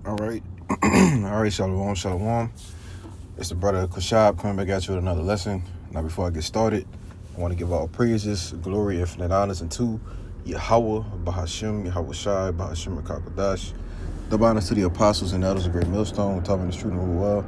All right. All right, Shalom, Shalom. It's the brother Kushab coming back at you with another lesson. Now, before I get started, I want to give all praises, glory, infinite honors unto Yahweh, Bahashim, Yahweh Shai, Bahashim, Kakadash. Double honors to the apostles and elders of Great Millstone, talking this truth and rule well.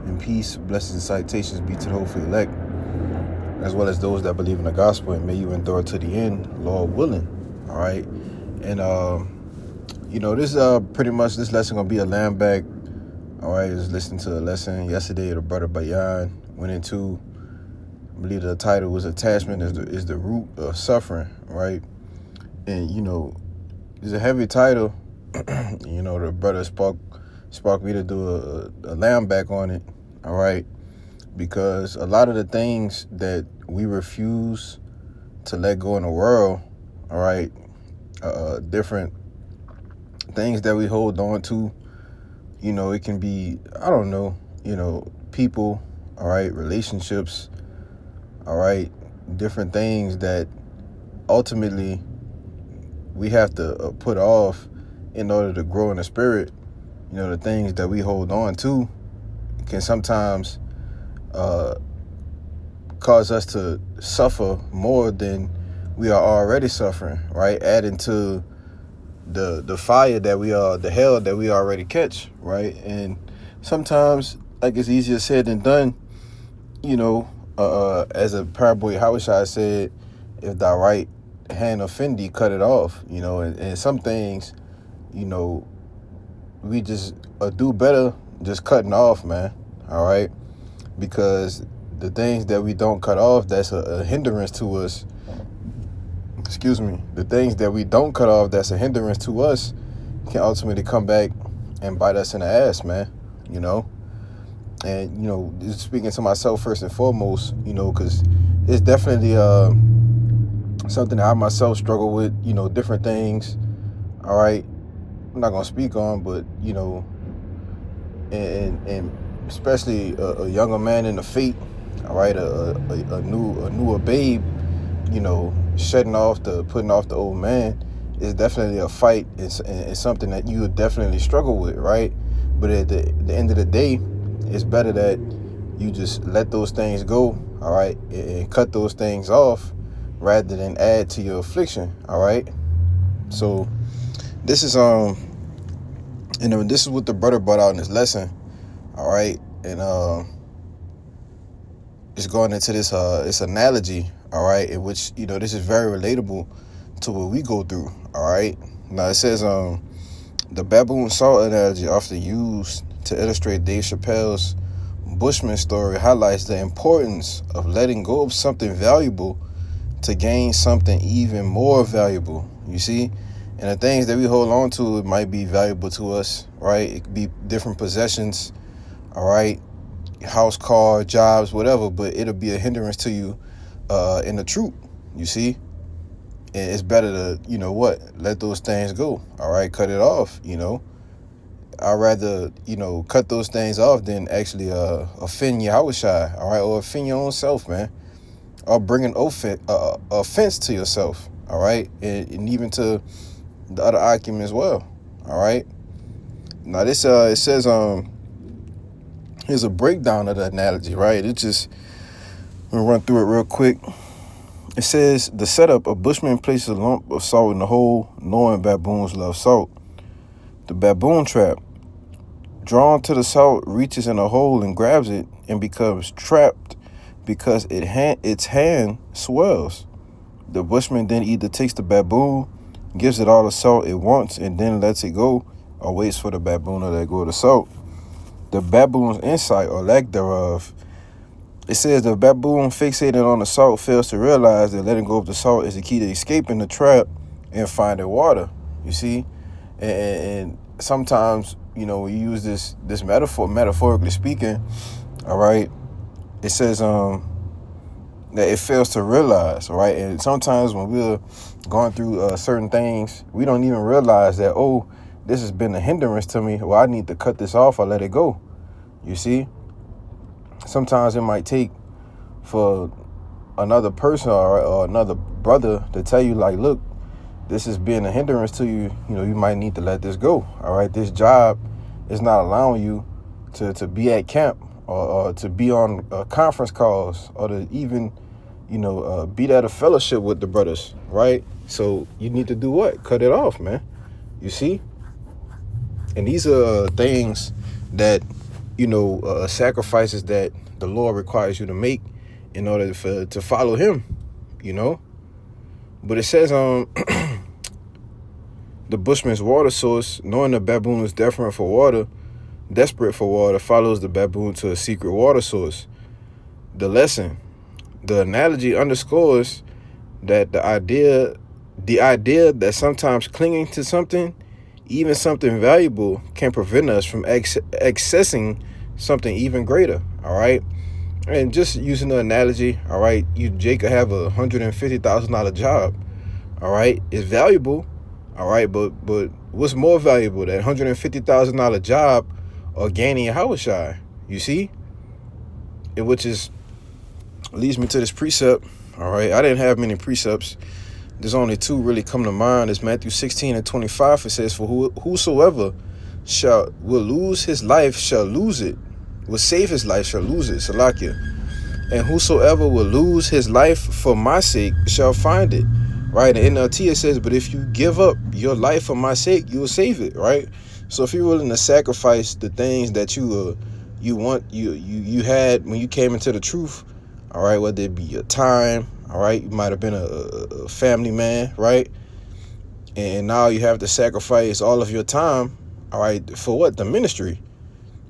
And peace, blessings, and citations be to the hopeful elect, as well as those that believe in the gospel, and may you endure to the end, Lord willing. All right. And, this pretty much this lesson going to be a land back. All right, I was listening to a lesson yesterday. The brother Bayan went into, I believe the title was attachment is the root of suffering, right? And it's a heavy title. The brother sparked me to do a lamb back on it. All right, because a lot of the things that we refuse to let go in the world, all right, different things that we hold on to. It can be, I don't know, people, all right, relationships, all right, different things that ultimately we have to put off in order to grow in the spirit. The things that we hold on to can sometimes cause us to suffer more than we are already suffering, right? Adding to the fire that the hell that we already catch, right? And sometimes, like, it's easier said than done. As a parable Yahushua said, if thy right hand offend thee, cut it off. And some things, we just do better just cutting off, man. All right, because the things that we don't cut off, that's a hindrance to us. The things that we don't cut off that's a hindrance to us can ultimately come back and bite us in the ass, man. And just speaking to myself first and foremost, because it's definitely something that I myself struggle with, different things. All right, I'm not gonna speak on, but and especially a younger man in the faith, all right, a newer babe, putting off the old man is definitely a fight. It's something that you would definitely struggle with, right? But at the end of the day, it's better that you just let those things go, all right, and cut those things off rather than add to your affliction, all right? So this is this is what the brother brought out in this lesson, all right? And just going into this analogy, all right, in which this is very relatable to what we go through, all right? Now it says the baboon salt analogy, often used to illustrate Dave Chappelle's Bushman story, highlights the importance of letting go of something valuable to gain something even more valuable. You see? And the things that we hold on to, it might be valuable to us, right? It could be different possessions, all right? House, car, jobs, whatever, but it'll be a hindrance to you in the truth, you see? And it's better to, let those things go, all right? Cut it off, I'd rather, cut those things off than actually offend Yahushua, all right? Or offend your own self, man. Or bring an offense to yourself, all right? And even to the other argument as well, all right? Now this, it says, here's a breakdown of the analogy, right? I'm gonna run through it real quick. It says, the setup, a bushman places a lump of salt in the hole, knowing baboons love salt. The baboon trap, drawn to the salt, reaches in a hole and grabs it and becomes trapped because its hand swells. The bushman then either takes the baboon, gives it all the salt it wants, and then lets it go, or waits for the baboon to let go of the salt. The baboon's insight or lack thereof. It says the baboon fixated on the salt fails to realize that letting go of the salt is the key to escaping the trap and finding water. You see? And sometimes, we use this metaphor, metaphorically speaking, all right? It says that it fails to realize, all right? And sometimes when we're going through certain things, we don't even realize that, this has been a hindrance to me. Well, I need to cut this off or let it go. You see? Sometimes it might take for another person or another brother to tell you, like, look, this is being a hindrance to you. You might need to let this go. All right, this job it's not allowing you to be at camp, or to be on conference calls, or to even, be at a fellowship with the brothers, right? So you need to do what? Cut it off, man. You see? And these are things that, sacrifices that the Lord requires you to make in order to follow him, But it says the bushman's water source, knowing the baboon is desperate for water, follows the baboon to a secret water source. The lesson, the analogy underscores that the idea that sometimes clinging to something, even something valuable, can prevent us from accessing something even greater. All right. And just using the analogy, all right, Jake could have a $150,000 job. All right. It's valuable. All right. But what's more valuable, that $150,000 job or gaining Yahushua? You see? Which leads me to this precept. All right. I didn't have many precepts. There's only two really come to mind. It's Matthew 16:25. It says, for whosoever will lose his life shall lose it. Will save his life shall lose it. Salakia. And whosoever will lose his life for my sake shall find it. Right? In NLT it says, but if you give up your life for my sake, you will save it. Right? So if you're willing to sacrifice the things that you had when you came into the truth, all right, whether it be your time, all right, you might have been a family man, right? And now you have to sacrifice all of your time, all right, for what? The ministry.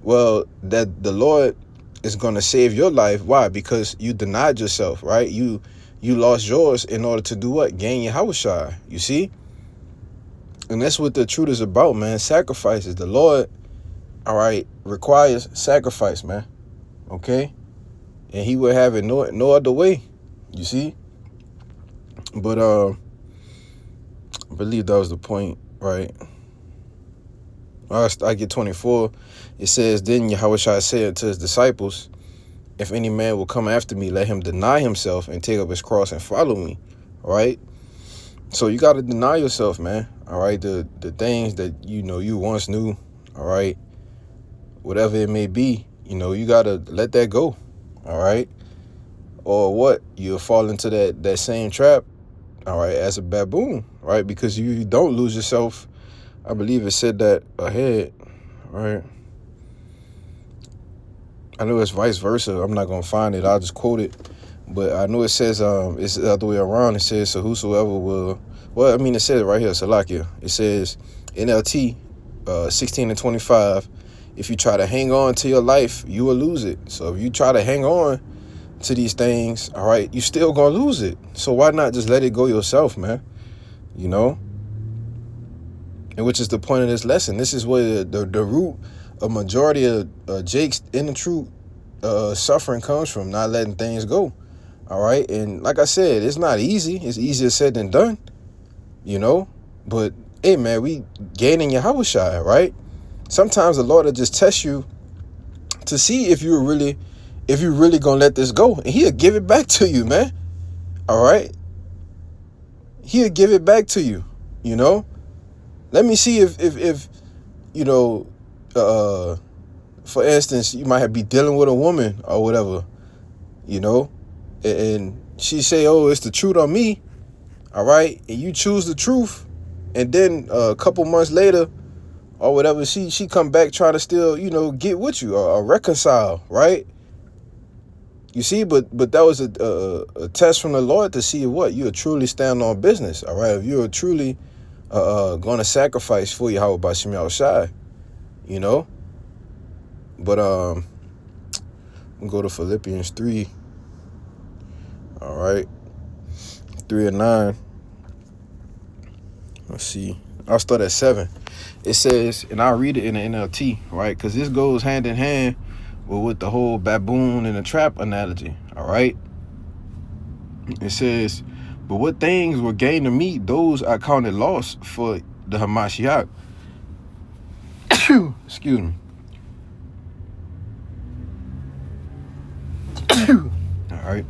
Well, that the Lord is going to save your life. Why? Because you denied yourself, right? You lost yours in order to do what? Gain your Yahushua. You see? And that's what the truth is about, man. Sacrifices. The Lord, all right, requires sacrifice, man. Okay? And he would have it no other way. You see? But I believe that was the point, right? I get 24. It says, then Yahushua said to his disciples, if any man will come after me, let him deny himself and take up his cross and follow me. All right? So you got to deny yourself, man. All right? The things that, you once knew, all right? Whatever it may be, you got to let that go. All right? Or what? You'll fall into that same trap, all right, as a baboon, right? Because you don't lose yourself. I believe it said that ahead, right? I know it's vice versa. I'm not going to find it. I'll just quote it. But I know it says, it's the other way around. It says, so whosoever will, it says it right here, Salakia. It says, NLT 16:25, if you try to hang on to your life, you will lose it. So if you try to hang on to these things, all right, you still gonna lose it. So why not just let it go yourself, man? And which is the point of this lesson. This is where the root, a majority of Jake's in the truth suffering comes from, not letting things go. All right. And like I said, it's not easy. It's easier said than done, but hey, man, we gaining your Yahushua, right? Sometimes the Lord will just test you to see if you're really gonna let this go, and he'll give it back to you, man. All right, he'll give it back to you. Let me see if for instance, you might be dealing with a woman or whatever, and she say, oh, it's the truth on me, all right, and you choose the truth, and then a couple months later or whatever, she come back trying to still, get with you or reconcile, right? You see, but that was a test from the Lord to see what you'll truly stand on business. All right, if you're truly going to sacrifice for Yahweh by Shem Yahushai, But I'm gonna go to Philippians 3. All right, 3 and 9. Let's see. I'll start at 7. It says, and I'll read it in the NLT, right? Because this goes hand in hand with the whole baboon and the trap analogy, all right? It says, but what things were gained to me, those I counted loss for the Hamashiach. Excuse me. All right.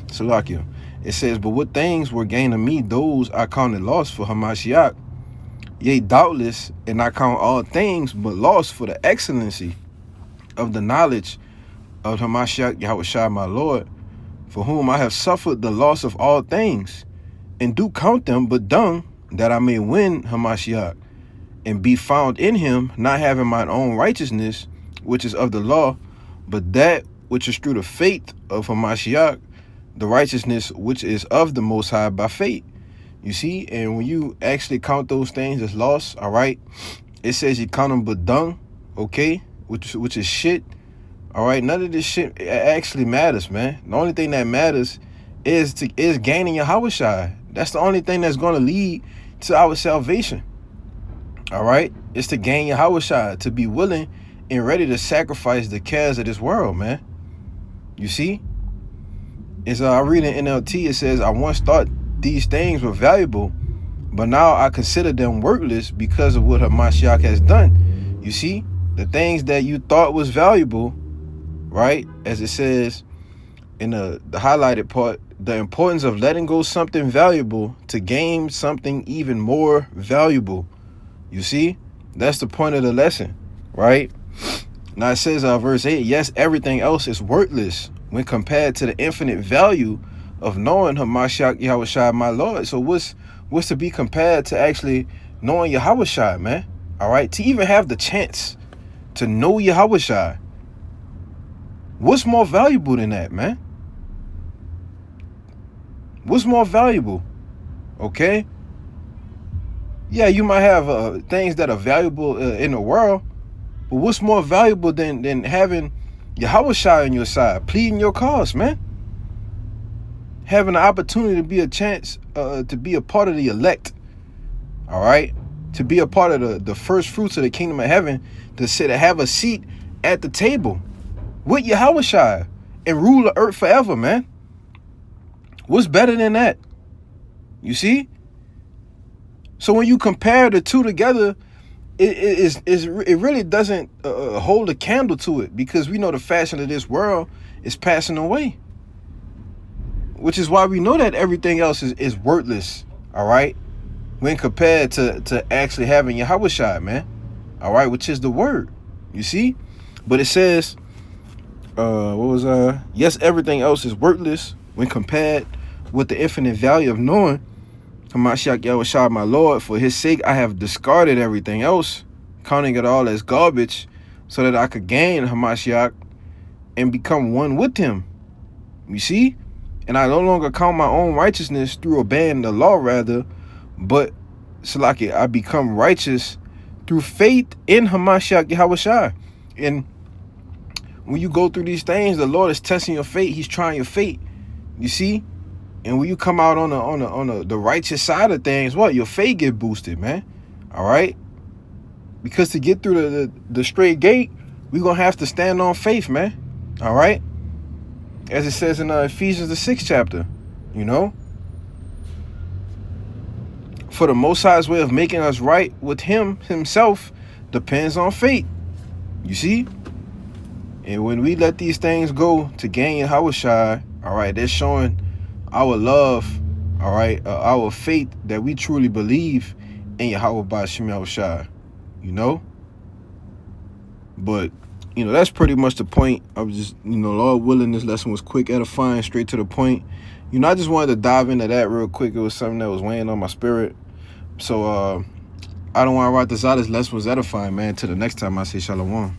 Salakia. It says, but what things were gained to me, those I counted loss for Hamashiach. Yea, doubtless, and I count all things but lost for the excellency of the knowledge of Hamashiach Yahushua my Lord, for whom I have suffered the loss of all things, and do count them but dung, that I may win Hamashiach, and be found in him, not having mine own righteousness, which is of the law, but that which is through the faith of Hamashiach, the righteousness which is of the Most High by faith. You see, and when you actually count those things as loss, all right, it says you count them but dung, okay, which is shit. All right, none of this shit actually matters, man. The only thing that matters is gaining Yahushua. That's the only thing that's going to lead to our salvation. All right, it's to gain Yahushua, to be willing and ready to sacrifice the cares of this world, man. You see, it's I read in NLT, it says, I once thought these things were valuable, but now I consider them worthless because of what Hamashiach has done. You see, the things that you thought was valuable, right? As it says in the highlighted part, the importance of letting go something valuable to gain something even more valuable. You see, that's the point of the lesson, right? Now it says, verse 8, yes, everything else is worthless when compared to the infinite value of knowing Hamashiach Yahushua my Lord. So what's to be compared to actually knowing Yahushua, man? All right, to even have the chance to know Yahushua. What's more valuable than that, man? What's more valuable? Okay? Yeah, you might have things that are valuable in the world, but what's more valuable than having Yahushua on your side, pleading your cause, man? Having the opportunity to be a chance to be a part of the elect, all right? To be a part of the first fruits of the kingdom of heaven, to sit and have a seat at the table with Yahushua and rule the earth forever, man. What's better than that? You see? So when you compare the two together, it really doesn't hold a candle to it, because we know the fashion of this world is passing away, which is why we know that everything else is worthless, all right, when compared to actually having Yahushua, man, all right, which is the word, you see? But it says, yes, everything else is worthless when compared with the infinite value of knowing Hamashiach Yahushua my Lord. For his sake I have discarded everything else, counting it all as garbage, so that I could gain Hamashiach and become one with him. You see? And I no longer count my own righteousness through obeying the law, rather, but Salaki, I become righteous through faith in Hamashiach Yahushua. And when you go through these things, the Lord is testing your faith. He's trying your faith. You see? And when you come out on the righteous side of things, what? Your faith get boosted, man. All right? Because to get through the straight gate, we're going to have to stand on faith, man. All right? As it says in Ephesians, the 6th chapter, you know? For the Most High's way of making us right with him himself depends on faith. You see? And when we let these things go to gain Yahushua, all right, they're showing our love, all right, our faith that we truly believe in Yahweh B'Shem Yahushua, you know? But, you know, that's pretty much the point. I was just, you know, Lord willing, this lesson was quick, edifying, straight to the point. You know, I just wanted to dive into that real quick. It was something that was weighing on my spirit. So, I don't want to write this out. This lesson was edifying, man. Till the next time, I say shalom.